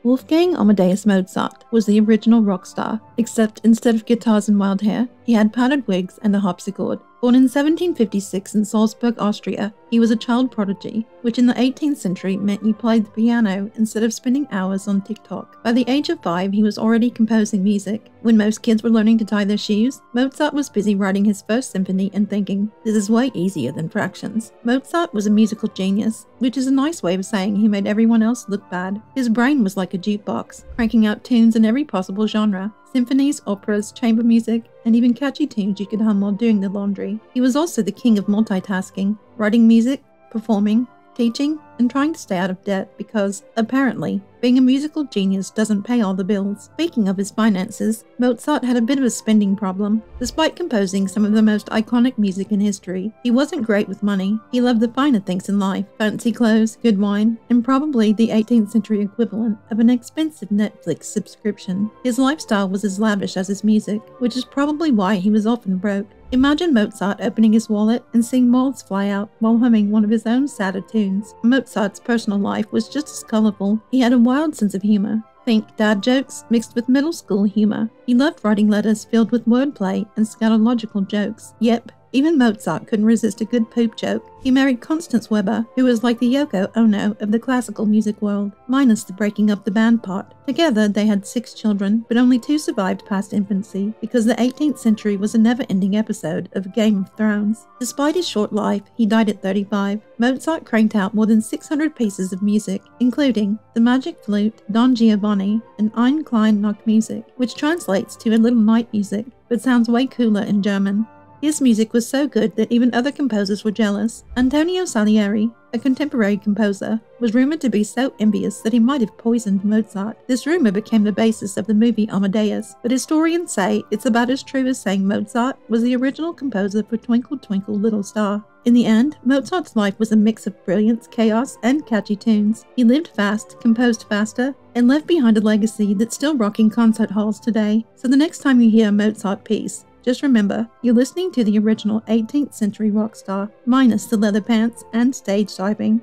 Wolfgang Amadeus Mozart was the original rock star, except instead of guitars and wild hair, he had powdered wigs and a harpsichord. Born in 1756 in Salzburg, Austria, he was a child prodigy, which in the 18th century meant you played the piano instead of spending hours on TikTok. By the age of 5, he was already composing music. When most kids were learning to tie their shoes, Mozart was busy writing his first symphony and thinking, this is way easier than fractions. Mozart was a musical genius, which is a nice way of saying he made everyone else look bad. His brain was like a jukebox, cranking out tunes in every possible genre. Symphonies, operas, chamber music, and even catchy tunes you could hum while doing the laundry. He was also the king of multitasking, writing music, performing, teaching, and trying to stay out of debt because, apparently, being a musical genius doesn't pay all the bills. Speaking of his finances, Mozart had a bit of a spending problem. Despite composing some of the most iconic music in history, he wasn't great with money. He loved the finer things in life: fancy clothes, good wine, and probably the 18th century equivalent of an expensive Netflix subscription. His lifestyle was as lavish as his music, which is probably why he was often broke. Imagine Mozart opening his wallet and seeing moths fly out while humming one of his own sadder tunes. Mozart's personal life was just as colorful. He had a wild sense of humor. Think dad jokes mixed with middle school humor. He loved writing letters filled with wordplay and scatological jokes. Yep, even Mozart couldn't resist a good poop joke. He married Constance Weber, who was like the Yoko Ono of the classical music world, minus the breaking up the band part. Together, they had 6 children, but only 2 survived past infancy, because the 18th century was a never-ending episode of Game of Thrones. Despite his short life, he died at 35. Mozart cranked out more than 600 pieces of music, including The Magic Flute, Don Giovanni, and Ein klein Nachtmusik, which translates to A Little Night Music, but sounds way cooler in German. His music was so good that even other composers were jealous. Antonio Salieri, a contemporary composer, was rumored to be so envious that he might have poisoned Mozart. This rumor became the basis of the movie Amadeus, but historians say it's about as true as saying Mozart was the original composer for Twinkle Twinkle Little Star. In the end, Mozart's life was a mix of brilliance, chaos, and catchy tunes. He lived fast, composed faster, and left behind a legacy that's still rocking concert halls today. So the next time you hear a Mozart piece, just remember, you're listening to the original 18th century rock star, minus the leather pants and stage diving.